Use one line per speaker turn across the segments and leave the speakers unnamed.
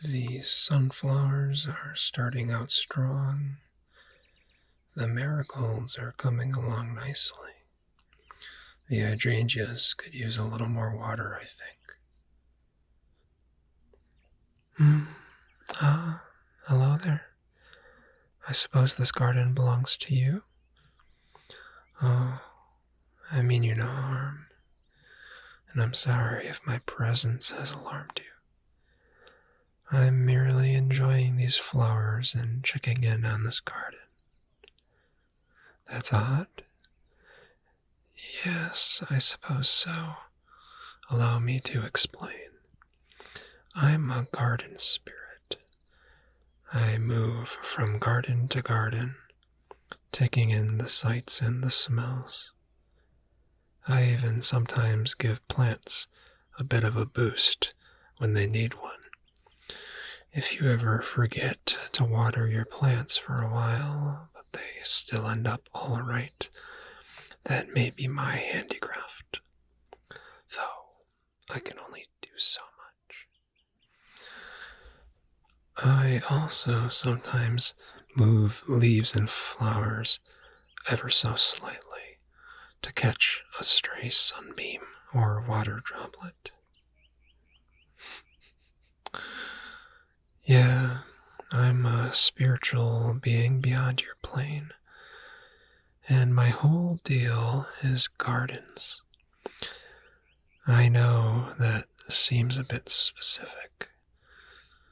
The sunflowers are starting out strong. The marigolds are coming along nicely. The hydrangeas could use a little more water, I think. Hello there. I suppose this garden belongs to you? Oh, I mean you no harm. And I'm sorry if my presence has alarmed you. I'm merely enjoying these flowers and checking in on this garden. That's odd? Yes, I suppose so. Allow me to explain. I'm a garden spirit. I move from garden to garden, taking in the sights and the smells. I even sometimes give plants a bit of a boost when they need one. If you ever forget to water your plants for a while, but they still end up all right, that may be my handicraft. Though I can only do so much. I also sometimes move leaves and flowers ever so slightly to catch a stray sunbeam or water droplet. Yeah, I'm a spiritual being beyond your plane, and my whole deal is gardens. I know that seems a bit specific,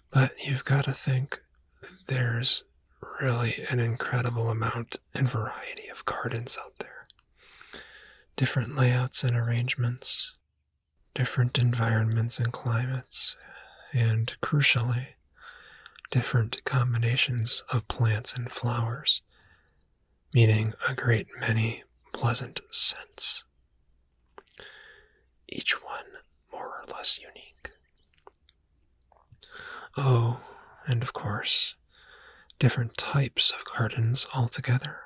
but you've got to think there's really an incredible amount and variety of gardens out there. Different layouts and arrangements, different environments and climates, and crucially, different combinations of plants and flowers, meaning a great many pleasant scents. Each one more or less unique. Oh, and of course, different types of gardens altogether.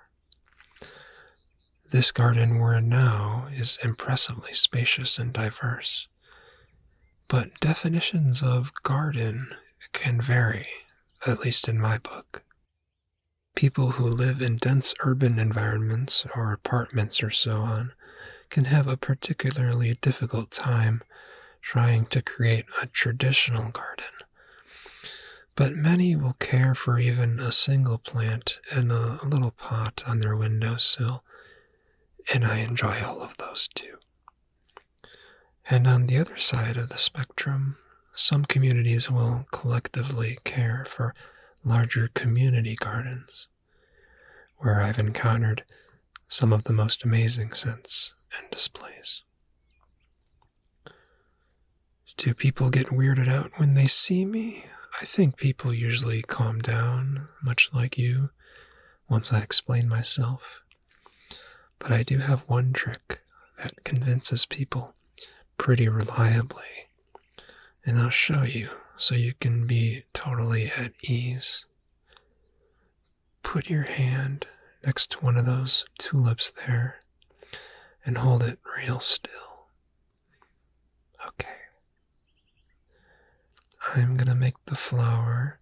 This garden we're in now is impressively spacious and diverse, but definitions of garden can vary, at least in my book. People who live in dense urban environments or apartments or so on can have a particularly difficult time trying to create a traditional garden. But many will care for even a single plant in a little pot on their windowsill, and I enjoy all of those too. And on the other side of the spectrum, some communities will collectively care for larger community gardens, where I've encountered some of the most amazing scents and displays. Do people get weirded out when they see me? I think people usually calm down, much like you, once I explain myself. But I do have one trick that convinces people pretty reliably, and I'll show you so you can be totally at ease. Put your hand next to one of those tulips there and hold it real still. Okay. I'm gonna make the flower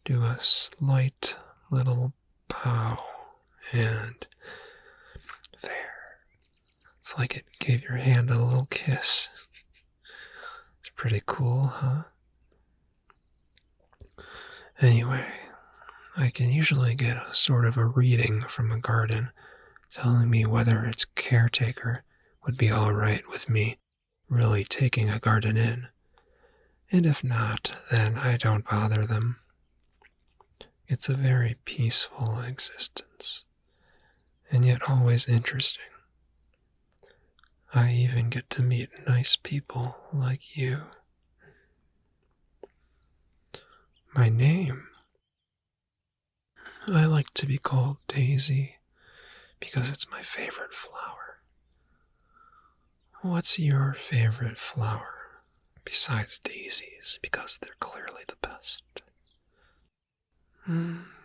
do a slight little bow, and there. It's like it gave your hand a little kiss. It's pretty cool, huh? Anyway, I can usually get a sort of a reading from a garden telling me whether its caretaker would be all right with me really taking a garden in. And if not, then I don't bother them. It's a very peaceful existence, and yet always interesting. I even get to meet nice people like you. My name? I like to be called Daisy because it's my favorite flower. What's your favorite flower? Besides daisies, because they're clearly the best.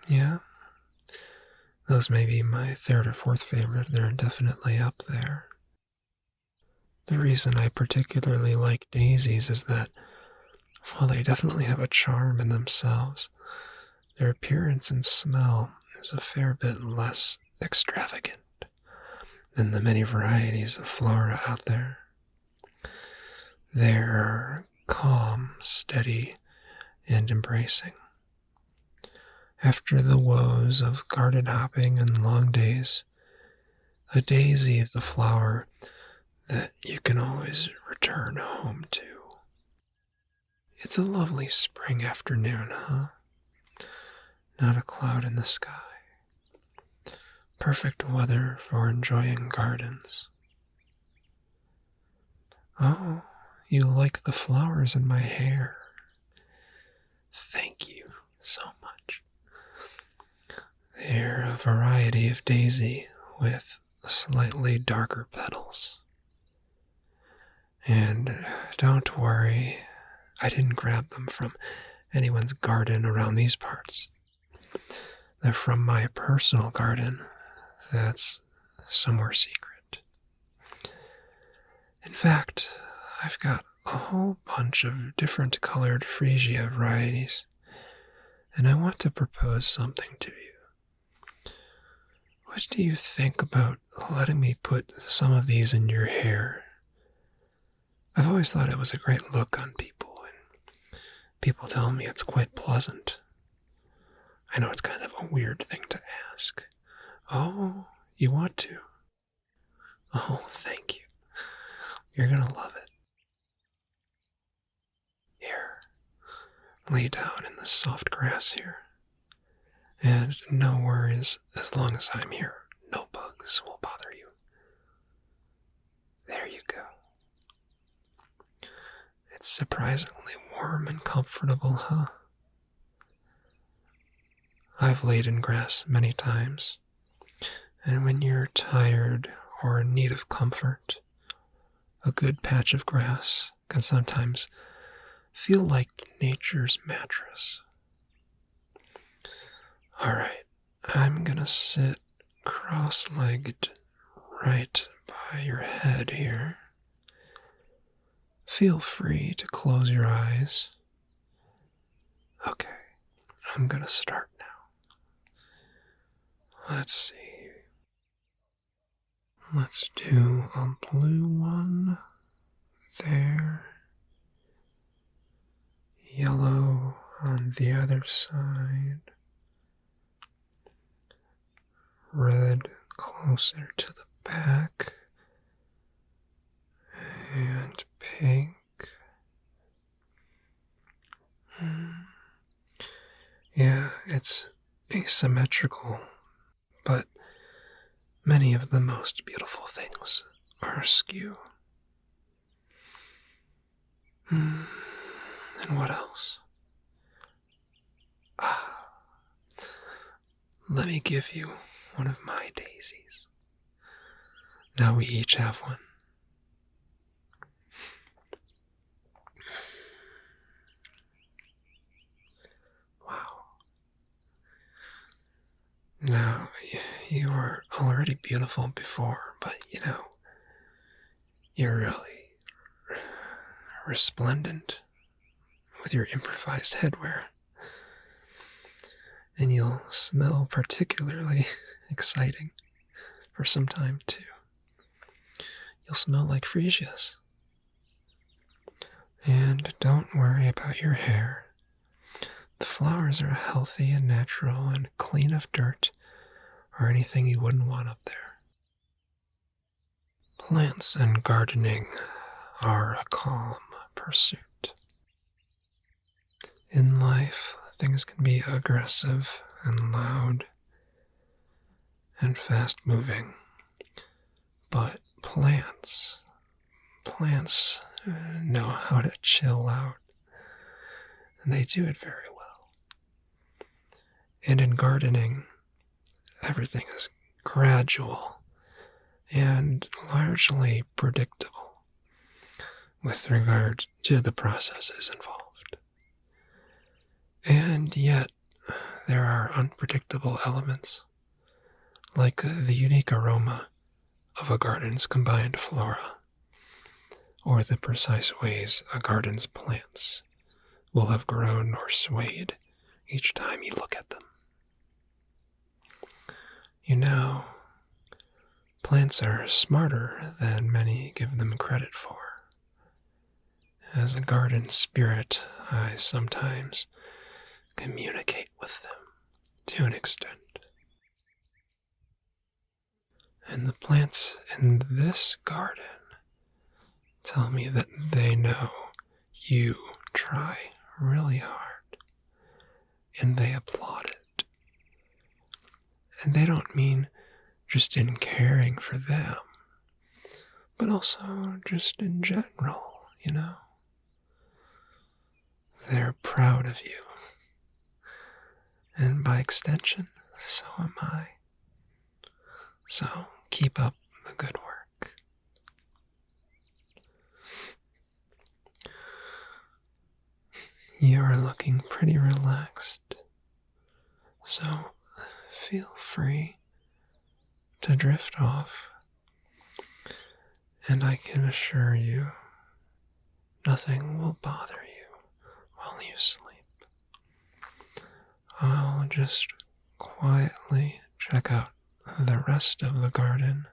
Yeah. Those may be my third or fourth favorite. They're definitely up there. The reason I particularly like daisies is that While they definitely have a charm in themselves, their appearance and smell is a fair bit less extravagant than the many varieties of flora out there. They're calm, steady, and embracing. After the woes of garden hopping and long days, a daisy is a flower that you can always return home to. It's a lovely spring afternoon, huh? Not a cloud in the sky. Perfect weather for enjoying gardens. Oh, you like the flowers in my hair. Thank you so much. They're a variety of daisy with slightly darker petals. And don't worry, I didn't grab them from anyone's garden around these parts. They're from my personal garden that's somewhere secret. In fact, I've got a whole bunch of different colored freesia varieties, and I want to propose something to you. What do you think about letting me put some of these in your hair? I've always thought it was a great look on people, and people tell me it's quite pleasant. I know it's kind of a weird thing to ask. Oh, you want to? Oh, thank you. You're gonna love it. Here, lay down in the soft grass here. And no worries, as long as I'm here, no bugs will bother you. There you go. It's surprisingly warm and comfortable, huh? I've laid in grass many times, and when you're tired or in need of comfort, a good patch of grass can sometimes feel like nature's mattress. Alright, I'm gonna sit cross-legged right by your head here. Feel free to close your eyes. Okay, I'm gonna start now. Let's see. Let's do a blue one there. Yellow on the other side. Red closer to the back. And pink. Yeah, it's asymmetrical, but many of the most beautiful things are askew. And what else? Let me give you one of my daisies. Now we each have one. Wow. Now, you were already beautiful before, but you're really resplendent with your improvised headwear. And you'll smell particularly exciting for some time, too. You'll smell like freesias. And don't worry about your hair. The flowers are healthy and natural and clean of dirt or anything you wouldn't want up there. Plants and gardening are a calm pursuit. In life, things can be aggressive and loud and fast-moving, but plants know how to chill out, and they do it very well. And in gardening, everything is gradual and largely predictable with regard to the processes involved. And yet, there are unpredictable elements, like the unique aroma of a garden's combined flora, or the precise ways a garden's plants will have grown or swayed each time you look at them. You know, plants are smarter than many give them credit for. As a garden spirit, I sometimes communicate with them to an extent. And the plants in this garden tell me that they know you try really hard, and they applaud it. And they don't mean just in caring for them, but also just in general, you know? They're proud of you. And by extension, so am I. So keep up the good work. You are looking pretty relaxed, so feel free to drift off, and I can assure you nothing will bother you while you sleep. I'll just quietly check out the rest of the garden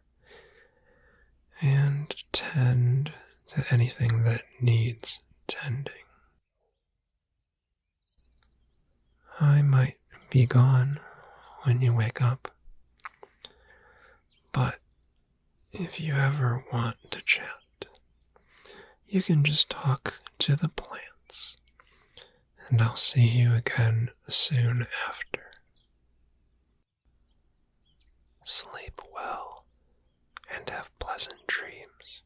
and tend to anything that needs tending. I might be gone when you wake up, but if you ever want to chat, you can just talk to the plants, and I'll see you again soon after. Sleep well and have pleasant dreams.